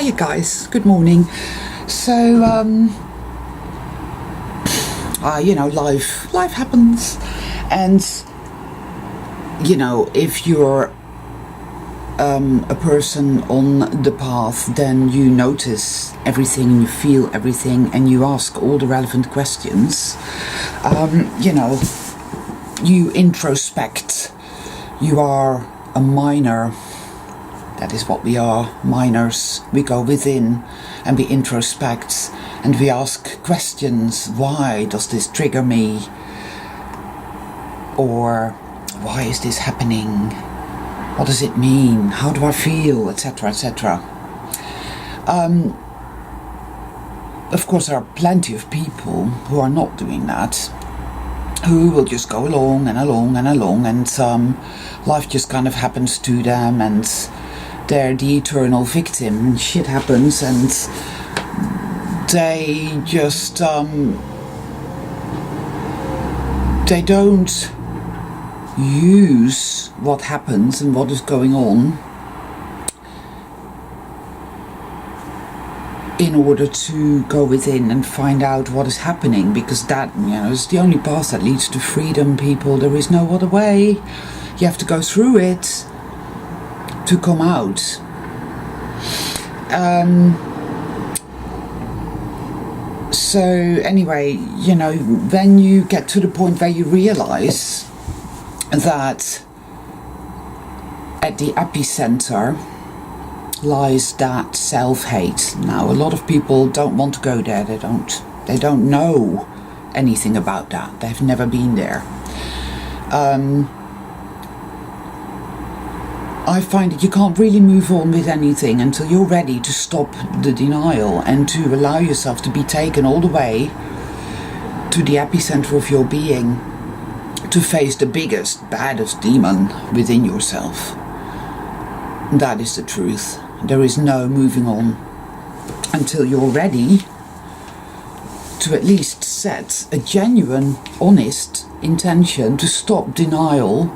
Hiya guys, good morning. So, life happens, and if you're a person on the path, then you notice everything and you feel everything and you ask all the relevant questions. You introspect. You are a miner. That is what we are, miners. We go within and we introspect and we ask questions. Why does this trigger me? Or why is this happening? What does it mean? How do I feel? Etc., etc. Of course, there are plenty of people who are not doing that, who will just go along and along and along, and life just kind of happens to them, and they're the eternal victim. Shit happens, and they just they don't use what happens and what is going on in order to go within and find out what is happening, because that is the only path that leads to freedom, people. There is no other way. You have to go through it to come out. So anyway, when you get to the point where you realize that at the epicenter lies that self-hate. Now, a lot of people don't want to go there. They don't know anything about that. They've never been there. I find that you can't really move on with anything until you're ready to stop the denial and to allow yourself to be taken all the way to the epicenter of your being, to face the biggest, baddest demon within yourself. That is the truth. There is no moving on until you're ready to at least set a genuine, honest intention to stop denial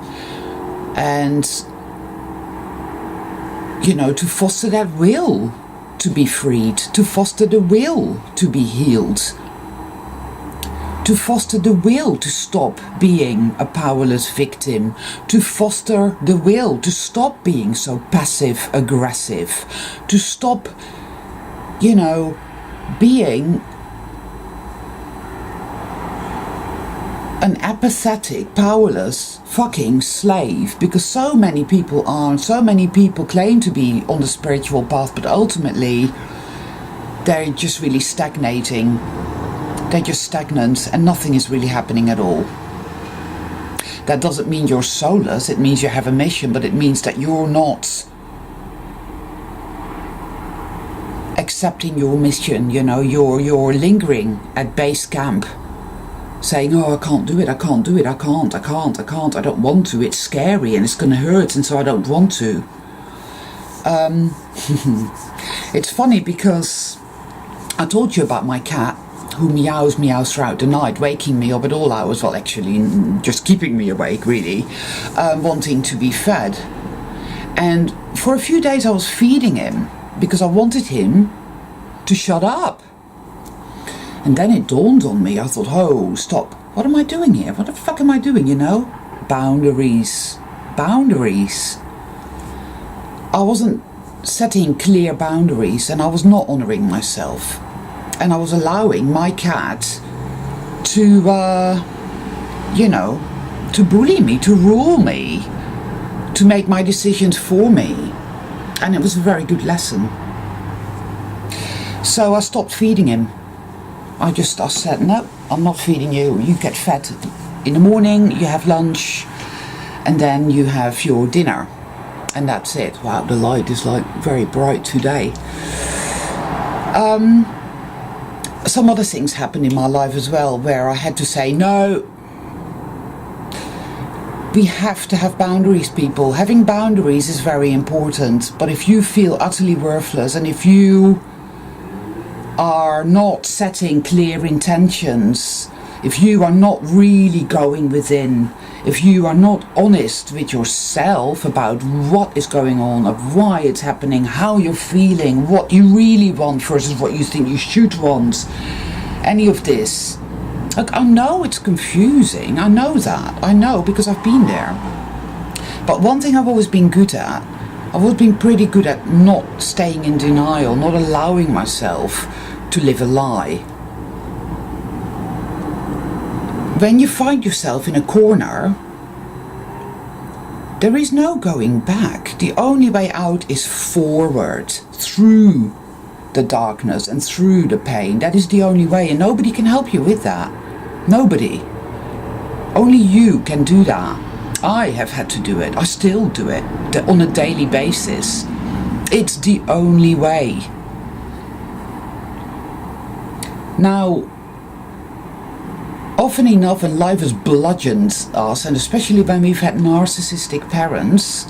and to foster that will to be freed, to foster the will to be healed, to foster the will to stop being a powerless victim, to foster the will to stop being so passive aggressive, to stop, being an apathetic, powerless fucking slave, because so many people claim to be on the spiritual path, but ultimately they're just really stagnating. They're just stagnant and nothing is really happening at all. That doesn't mean you're soulless. It means you have a mission, but it means that you're not accepting your mission. You're lingering at base camp, saying, oh, I can't do it, I can't do it, I can't, I don't want to, it's scary and it's going to hurt, and so I don't want to. It's funny because I told you about my cat, who meows throughout the night, waking me up at all hours, well actually just keeping me awake really, wanting to be fed. And for a few days I was feeding him because I wanted him to shut up. And then it dawned on me, I thought, oh, stop, what am I doing here? What the fuck am I doing, Boundaries. I wasn't setting clear boundaries, and I was not honouring myself. And I was allowing my cat to, to bully me, to rule me, to make my decisions for me. And it was a very good lesson. So I stopped feeding him. I said, no, I'm not feeding you. You get fed in the morning, you have lunch, and then you have your dinner. And that's it. Wow, the light is very bright today. Some other things happened in my life as well, where I had to say, no, we have to have boundaries, people. Having boundaries is very important. But if you feel utterly worthless, and if you are not setting clear intentions, if you are not really going within, if you are not honest with yourself about what is going on, of why it's happening, how you're feeling, what you really want versus what you think you should want, any of this. Look, I know it's confusing, I know that, I know, because I've been there. But one thing I've always been good at, I've always been pretty good at not staying in denial, not allowing myself to live a lie. When you find yourself in a corner, there is no going back. The only way out is forward, through the darkness and through the pain. That is the only way, and nobody can help you with that. Nobody. Only you can do that. I have had to do it. I still do it on a daily basis. It's the only way. Now, often enough, when life has bludgeoned us, and especially when we've had narcissistic parents,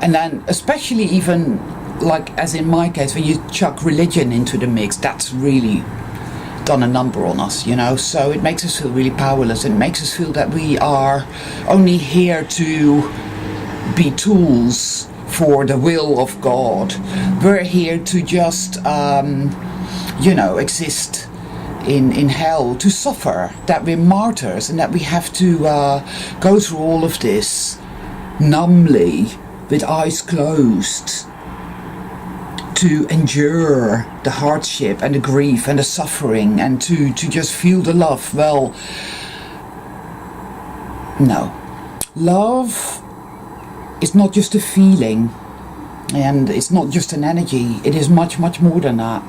and then especially even, like as in my case, when you chuck religion into the mix, that's really done a number on us, you know. So it makes us feel really powerless, and it makes us feel that we are only here to be tools for the will of God. We're here to just, exist in hell, to suffer, that we're martyrs, and that we have to go through all of this numbly, with eyes closed, to endure the hardship and the grief and the suffering, and to just feel the love. Well, no. Love is not just a feeling, and it's not just an energy. It is much, much more than that.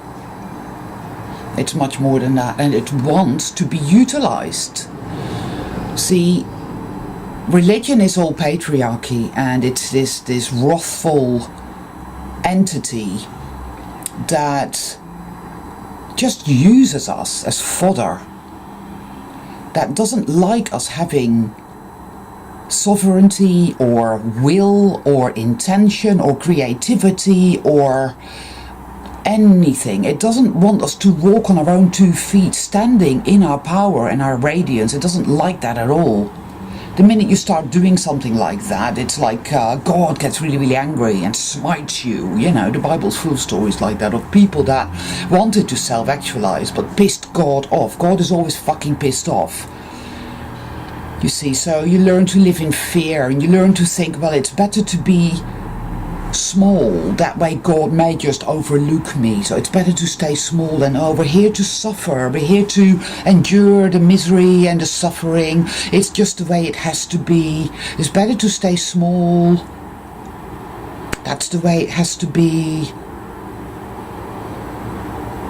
It's much more than that, and it wants to be utilized. See, religion is all patriarchy, and it's this wrathful entity that just uses us as fodder, that doesn't like us having sovereignty or will or intention or creativity or anything. It doesn't want us to walk on our own 2 feet, standing in our power and our radiance. It doesn't like that at all. The minute you start doing something like that, it's like God gets really, really angry and smites you. You know, the Bible's full of stories like that, of people that wanted to self-actualize but pissed God off. God is always fucking pissed off. You see, so you learn to live in fear, and you learn to think, well, it's better to be small, that way God may just overlook me, so it's better to stay small. And we're here to suffer, we're here to endure the misery and the suffering, it's just the way it has to be, it's better to stay small, that's the way it has to be.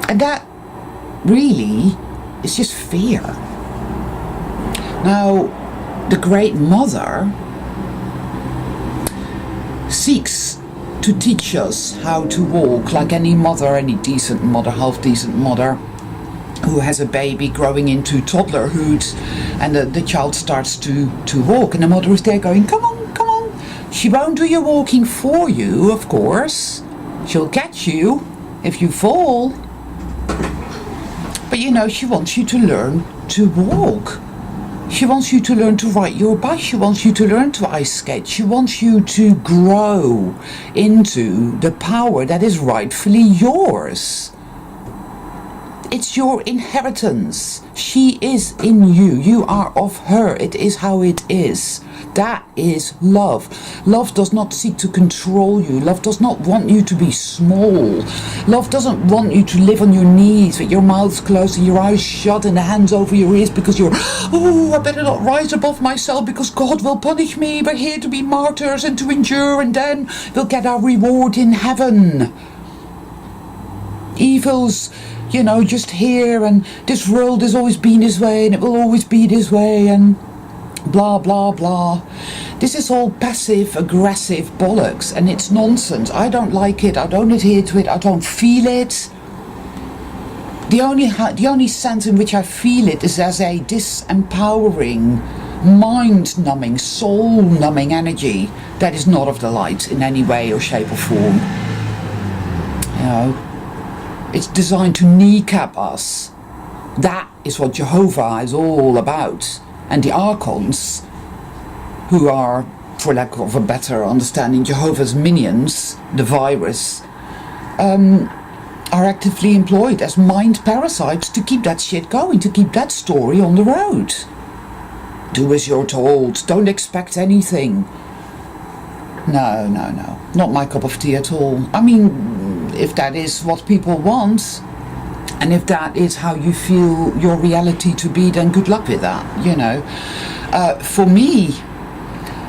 And that really is just fear. Now, the Great Mother seeks to teach us how to walk, like any mother, any decent mother, half decent mother, who has a baby growing into toddlerhood, and the child starts to walk, and the mother is there going, come on, come on. She won't do your walking for you, of course. She'll catch you if you fall. But you know, she wants you to learn to walk. She wants you to learn to ride your bike. She wants you to learn to ice skate. She wants you to grow into the power that is rightfully yours. It's your inheritance. She is in you. You are of her. It is how it is. That is love. Love does not seek to control you. Love does not want you to be small. Love doesn't want you to live on your knees with your mouth closed and your eyes shut and the hands over your ears because you're, oh, I better not rise above myself because God will punish me. We're here to be martyrs and to endure, and then we'll get our reward in heaven. Evil's, you know, just here, and this world has always been this way and it will always be this way, and blah blah blah. This is all passive aggressive bollocks, and it's nonsense. I don't like it. I don't adhere to it. I don't feel it. The only sense in which I feel it is as a disempowering, mind-numbing, soul-numbing energy that is not of the light in any way or shape or form. You know, it's designed to kneecap us. That is what Jehovah is all about. And the Archons, who are, for lack of a better understanding, Jehovah's minions, the virus, are actively employed as mind parasites to keep that shit going, to keep that story on the road. Do as you're told. Don't expect anything. No. Not my cup of tea at all. I mean, if that is what people want, and if that is how you feel your reality to be, then good luck with that, you know. For me,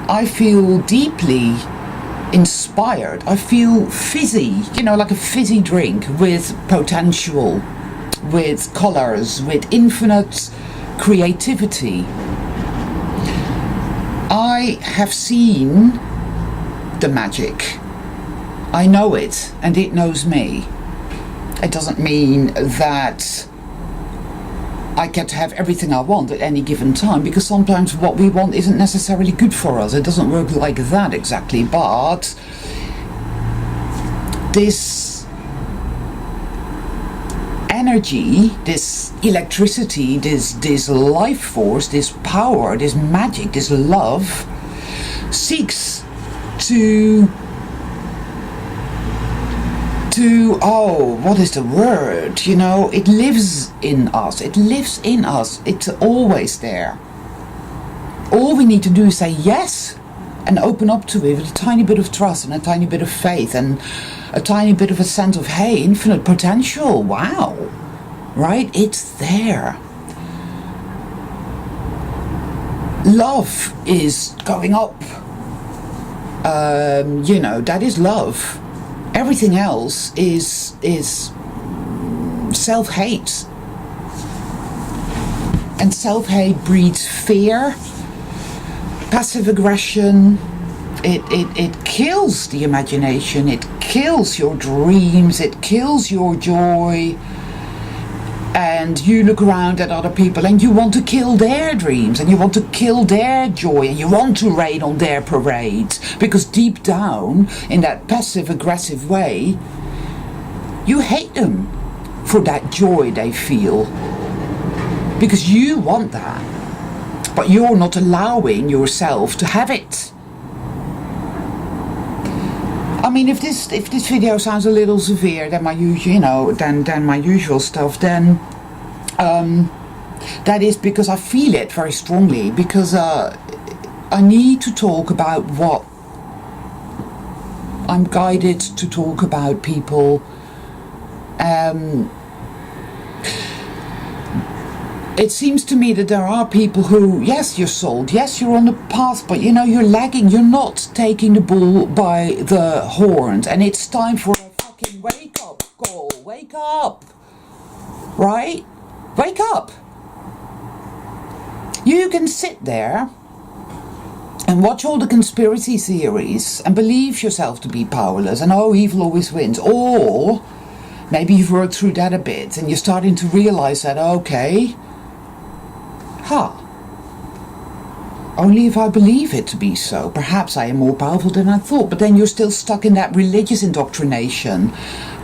I feel deeply inspired. I feel fizzy, you know, like a fizzy drink with potential, with colours, with infinite creativity. I have seen the magic. I know it, and it knows me. It doesn't mean that I get to have everything I want at any given time, because sometimes what we want isn't necessarily good for us. It doesn't work like that exactly, but this energy, this electricity, this life force, this power, this magic, this love seeks to what is the word? You know, it lives in us. It lives in us. It's always there. All we need to do is say yes and open up to it with a tiny bit of trust and a tiny bit of faith and a tiny bit of a sense of, hey, infinite potential. Wow. Right? It's there. Love is going up. You know, that is love. Everything else is self-hate. And self-hate breeds fear, passive aggression. It kills the imagination, it kills your dreams, it kills your joy. And you look around at other people and you want to kill their dreams and you want to kill their joy and you want to rain on their parade, because deep down, in that passive aggressive way, you hate them for that joy they feel, because you want that, but you're not allowing yourself to have it. I mean, if this video sounds a little severe than my usual, you know, than my usual stuff, then that is because I feel it very strongly. Because I need to talk about what I'm guided to talk about, people. It seems to me that there are people who, yes, you're sold, yes, you're on the path, but you know, you're lagging, you're not taking the bull by the horns, and it's time for a fucking wake up call. Wake up, right? Wake up. You can sit there and watch all the conspiracy theories and believe yourself to be powerless and, oh, evil always wins, or maybe you've worked through that a bit and you're starting to realize that, okay, only if I believe it to be so, perhaps I am more powerful than I thought. But then you're still stuck in that religious indoctrination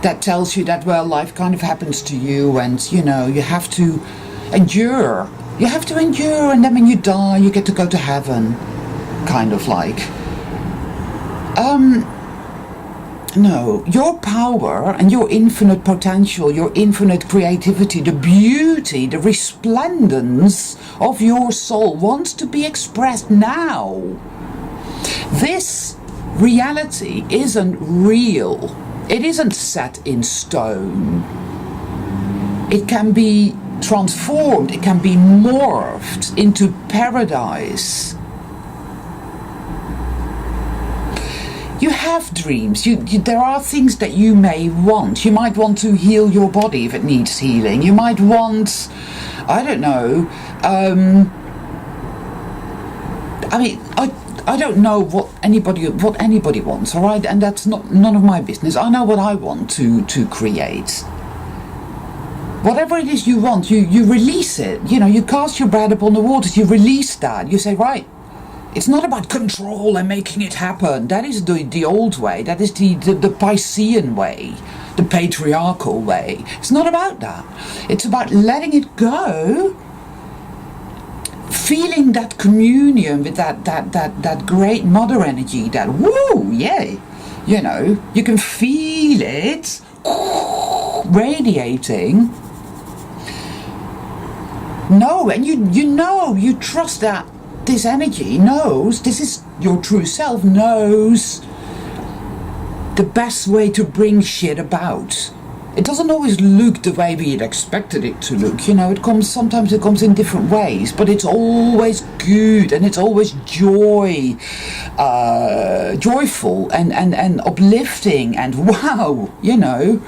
that tells you that, well, life kind of happens to you and, you know, you have to endure. You have to endure, and then when you die, you get to go to heaven. Kind of like. No, your power and your infinite potential, your infinite creativity, the beauty, the resplendence of your soul wants to be expressed now. This reality isn't real. It isn't set in stone. It can be transformed, it can be morphed into paradise. You have dreams. There are things that you may want. You might want to heal your body if it needs healing. You might want, I don't know. I mean, I don't know what anybody wants, all right? And that's none of my business. I know what I want to create. Whatever it is you want, you release it. You know, you cast your bread upon the waters. You release that. You say, right. It's not about control and making it happen. That is the old way. That is the Piscean way. the patriarchal way. It's not about that. It's about letting it go, feeling that communion with that great mother energy, that woo, yay. You know, you can feel it radiating. No, and you trust that this energy knows, this is your true self, knows the best way to bring shit about. It doesn't always look the way we'd expected it to look, you know, sometimes it comes in different ways, but it's always good, and it's always joyful and uplifting, and wow, you know.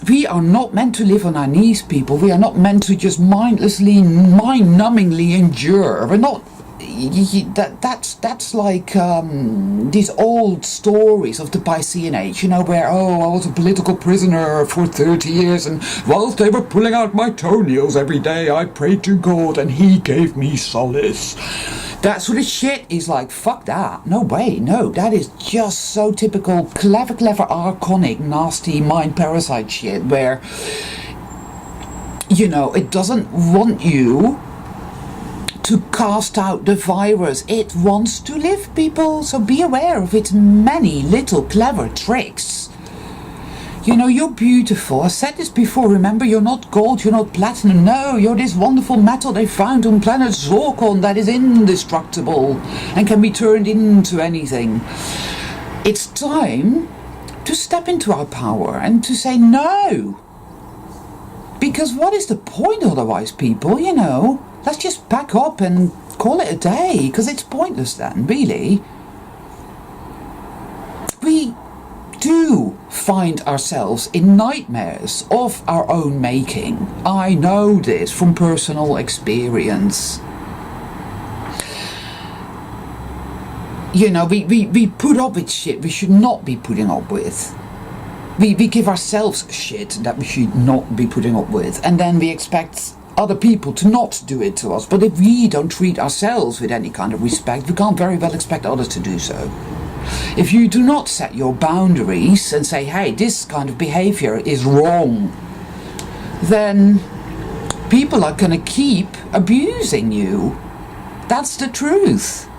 We are not meant to live on our knees, people. We are not meant to just mindlessly, mind-numbingly endure. We're not. That's like these old stories of the Piscean age, you know, where, oh, I was a political prisoner for 30 years, and whilst they were pulling out my toenails every day, I prayed to God and he gave me solace. That sort of shit is like, fuck that. No way, no. That is just so typical, clever, archonic, nasty mind parasite shit where, you know, it doesn't want you to cast out the virus. It wants to live, people. So be aware of its many little clever tricks. You know, you're beautiful. I said this before, remember, you're not gold, you're not platinum. No, you're this wonderful metal they found on planet Zorkon that is indestructible and can be turned into anything. It's time to step into our power and to say no. Because what is the point otherwise, people, you know? Let's just pack up and call it a day, because it's pointless then, really. We do find ourselves in nightmares of our own making. I know this from personal experience. You know, we put up with shit we should not be putting up with. We give ourselves shit that we should not be putting up with, and then we expect other people to not do it to us. But if we don't treat ourselves with any kind of respect, we can't very well expect others to do so. If you do not set your boundaries and say, hey, this kind of behavior is wrong, then people are going to keep abusing you. That's the truth.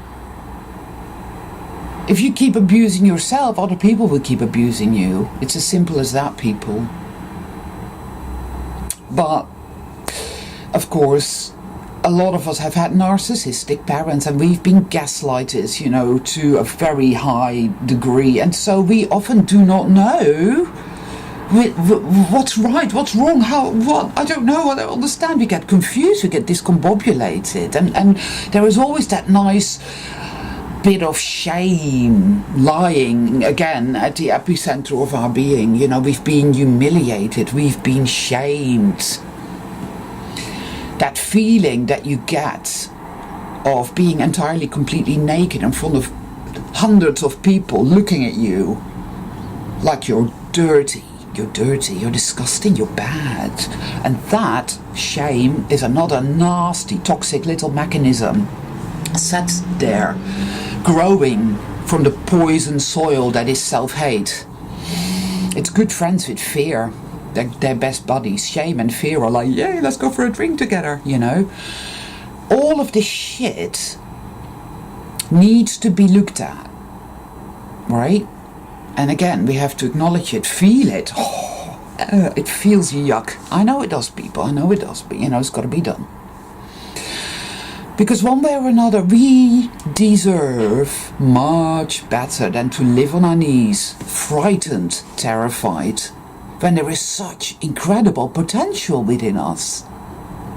If you keep abusing yourself, other people will keep abusing you. It's as simple as that, people. But of course, a lot of us have had narcissistic parents, and we've been gaslighters, you know, to a very high degree. And so we often do not know what's right, what's wrong, what, I don't know, I don't understand. We get confused, we get discombobulated. And there is always that nice bit of shame lying again at the epicenter of our being. You know, we've been humiliated, we've been shamed. That feeling that you get of being entirely, completely naked in front of hundreds of people looking at you like you're dirty, you're disgusting, you're bad. And that shame is another nasty, toxic little mechanism sat there, growing from the poison soil that is self-hate. It's good friends with fear. They're best buddies. Shame and fear are like, yay, let's go for a drink together, you know. All of this shit needs to be looked at, right? And again, we have to acknowledge it, feel it. Oh, it feels yuck. I know it does, people. I know it does, but you know, it's got to be done. Because one way or another, we deserve much better than to live on our knees, frightened, terrified, when there is such incredible potential within us.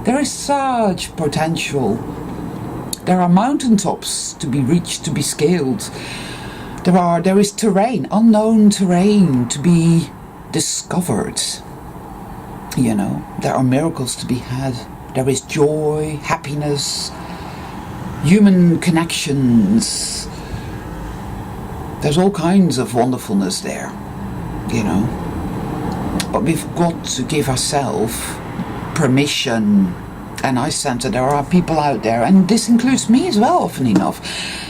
There is such potential. There are mountaintops to be reached, to be scaled. There is terrain, unknown terrain to be discovered. You know, there are miracles to be had. There is joy, happiness, human connections. There's all kinds of wonderfulness there, you know. But we've got to give ourselves permission. And I sense that there are people out there, and this includes me as well often enough,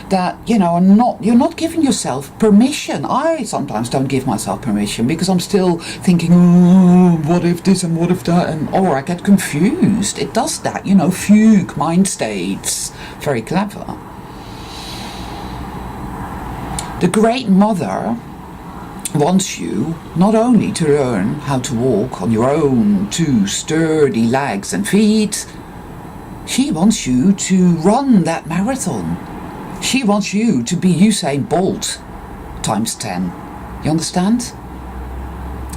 that, you're not giving yourself permission. I sometimes don't give myself permission because I'm still thinking, oh, what if this and what if that, or I get confused. It does that, fugue mind states. Very clever. The Great Mother wants you not only to learn how to walk on your own two sturdy legs and feet, she wants you to run that marathon. She wants you to be Usain Bolt times 10. You understand?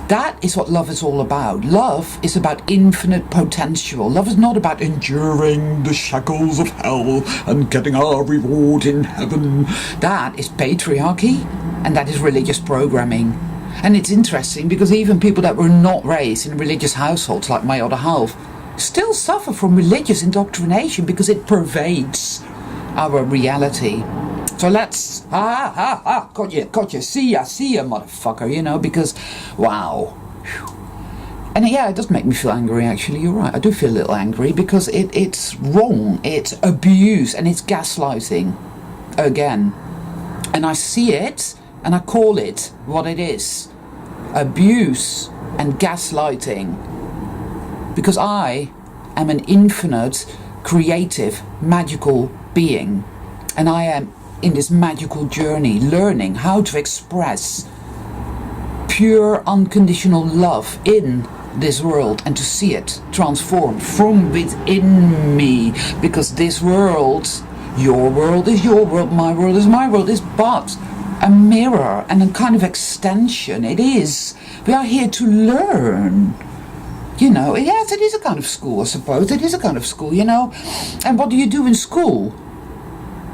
That is what love is all about. Love is about infinite potential. Love is not about enduring the shackles of hell and getting our reward in heaven. That is patriarchy, and that is religious programming. And it's interesting because even people that were not raised in religious households like my other half still suffer from religious indoctrination because it pervades our reality. So let's got you, see ya, motherfucker, because wow. And yeah, it does make me feel angry, actually. You're right, I do feel a little angry because it's wrong, it's abuse, and it's gaslighting again. And I see it and I call it what it is: abuse and gaslighting. Because I am an infinite, creative, magical being, and I am in this magical journey learning how to express pure unconditional love in this world and to see it transform from within me, because this world, your world is your world, my world is my world, is but a mirror and a kind of extension. It is. We are here to learn. Yes, it is a kind of school, I suppose. It is a kind of school, And what do you do in school?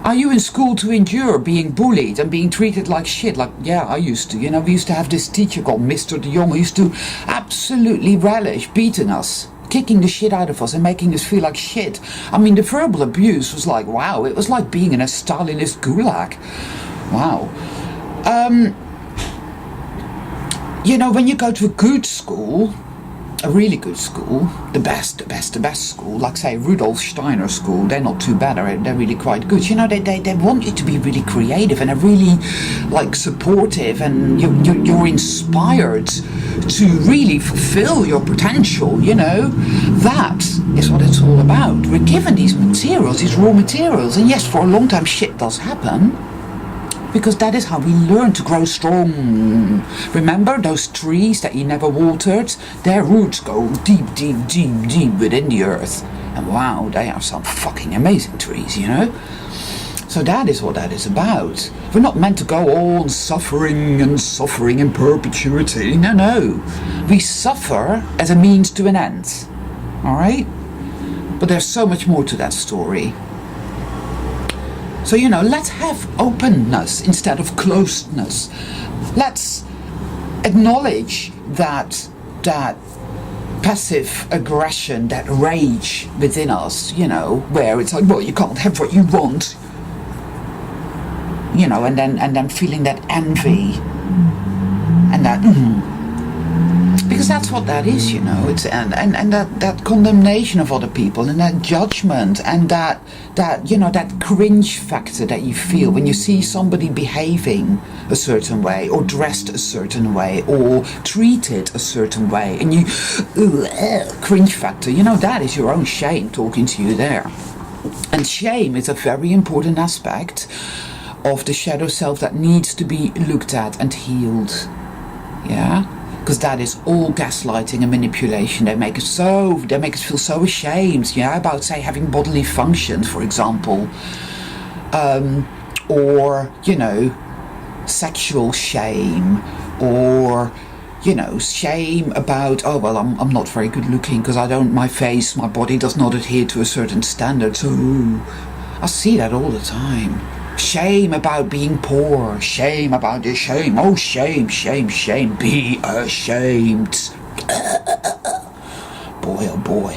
Are you in school to endure being bullied and being treated like shit? I used to, we used to have this teacher called Mr. de Jong who used to absolutely relish beating us, kicking the shit out of us and making us feel like shit. I mean, the verbal abuse was like, wow, it was like being in a Stalinist gulag. Wow. When you go to a good school, a really good school, the best school, like say Rudolf Steiner School, they're not too bad, they're really quite good. They want you to be really creative and are really supportive, and you're inspired to really fulfill your potential, That is what it's all about. We're given these materials, these raw materials, and yes, for a long time shit does happen. Because that is how we learn to grow strong. Remember those trees that you never watered? Their roots go deep, deep, deep, deep within the earth. And wow, they are some fucking amazing trees, So that is what that is about. We're not meant to go on suffering in perpetuity. No. We suffer as a means to an end. Alright? But there's so much more to that story. So, let's have openness instead of closedness. Let's acknowledge that passive aggression, that rage within us, where it's like, well, you can't have what you want, and then feeling that envy and that, because that's what that is, it's and that condemnation of other people and that judgment and that cringe factor that you feel when you see somebody behaving a certain way or dressed a certain way or treated a certain way, and you cringe factor, that is your own shame talking to you there. And shame is a very important aspect of the shadow self that needs to be looked at and healed. Yeah? Because that is all gaslighting and manipulation. They make us feel so ashamed, about, say, having bodily functions, for example, or sexual shame, or shame about, oh well, I'm not very good looking because my body does not adhere to a certain standard. So I see that all the time. Shame about being poor, shame about your shame. Oh, shame, shame, shame, be ashamed. Boy, oh boy.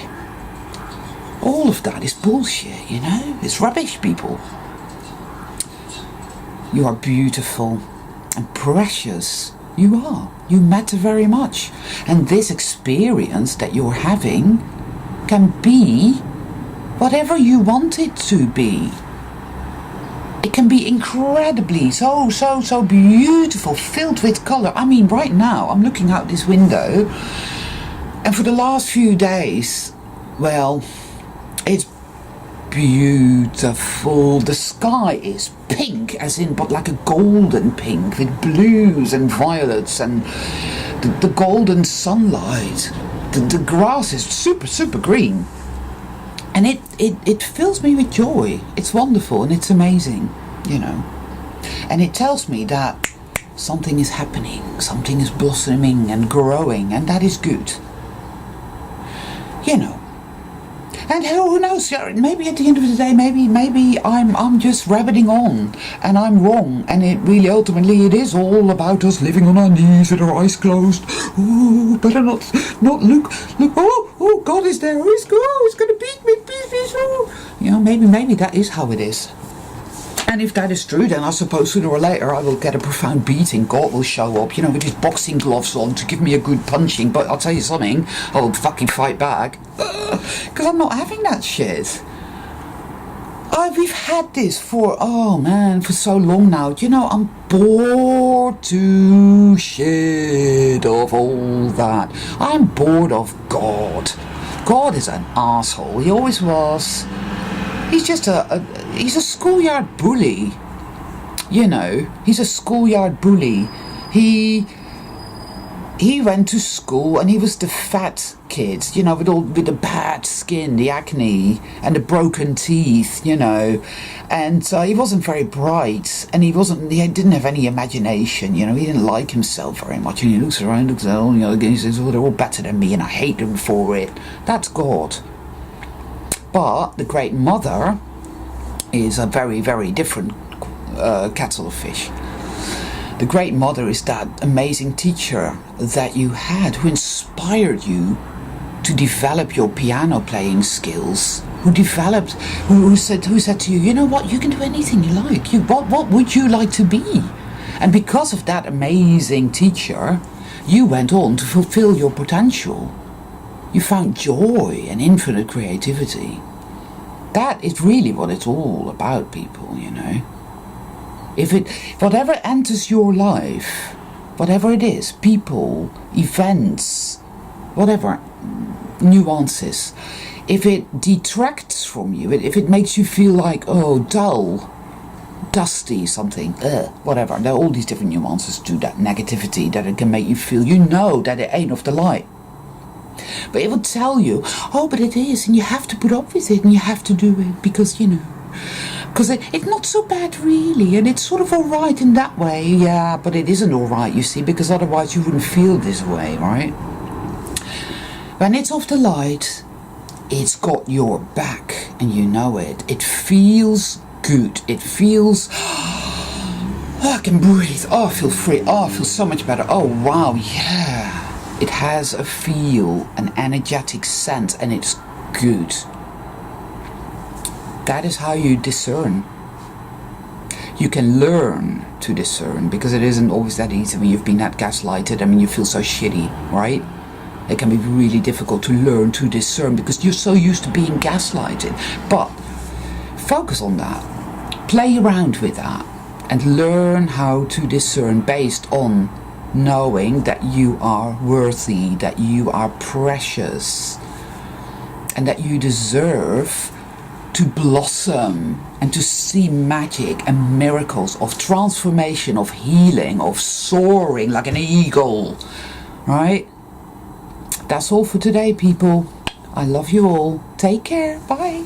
All of that is bullshit, It's rubbish, people. You are beautiful and precious. You are. You matter very much. And this experience that you're having can be whatever you want it to be. It it can be incredibly so beautiful, filled with color. I mean, right now I'm looking out this window, and for the last few days, well, it's beautiful. The sky is pink, as in, but like a golden pink, with blues and violets, and the golden sunlight. The grass is super green, and it fills me with joy. It's wonderful and it's amazing, you know. And it tells me that something is happening, something is blossoming and growing, and that is good, you know. And who knows, maybe at the end of the day, maybe I'm just rabbiting on and I'm wrong, and it really ultimately it is all about us living on our knees with our eyes closed. Oh, better not look, oh, God is there, he's gonna beat me, oh. You know, maybe that is how it is. And if that is true, then I suppose sooner or later I will get a profound beating. God will show up, you know, with his boxing gloves on to give me a good punching. But I'll tell you something, I'll fucking fight back. Because I'm not having that shit. We've had this for so long now. You know, I'm bored to shit of all that. I'm bored of God. God is an asshole. He always was. He's just he's a schoolyard bully, you know. He's a schoolyard bully. He went to school and he was the fat kid, you know, with the bad skin, the acne and the broken teeth, you know. And he wasn't very bright, and he didn't have any imagination, you know. He didn't like himself very much, and he looks around, you know, he says, oh, they're all better than me and I hate them for it. That's God. But the Great Mother is a very, very different kettle of fish. The Great Mother is that amazing teacher that you had, who inspired you to develop your piano playing skills, who said to you, you know what, you can do anything you like. What would you like to be? And because of that amazing teacher, you went on to fulfill your potential. You found joy and infinite creativity. That is really what it's all about, people, you know. Whatever enters your life, whatever it is, people, events, whatever, nuances, if it detracts from you, if it makes you feel like, oh, dull, dusty, something, whatever, there are all these different nuances to that negativity that it can make you feel, you know, that it ain't of the light. But it will tell you, oh, but it is, and you have to put up with it, and you have to do it, because, you know, because it's not so bad really, and it's sort of alright in that way, yeah, but it isn't alright, you see, because otherwise you wouldn't feel this way, right? When it's off the light, it's got your back, and you know it. It feels good. It feels, oh, I can breathe, oh, I feel free, oh, I feel so much better, oh, wow, yeah. It has a feel, an energetic sense, and it's good. That is how you discern. You can learn to discern, because it isn't always that easy when you've been that gaslighted. I mean, you feel so shitty, right? It can be really difficult to learn to discern because you're so used to being gaslighted. But focus on that. Play around with that and learn how to discern based on knowing that you are worthy, that you are precious, and that you deserve to blossom and to see magic and miracles of transformation, of healing, of soaring like an eagle, right? That's all for today, people. I love you all. Take care. Bye.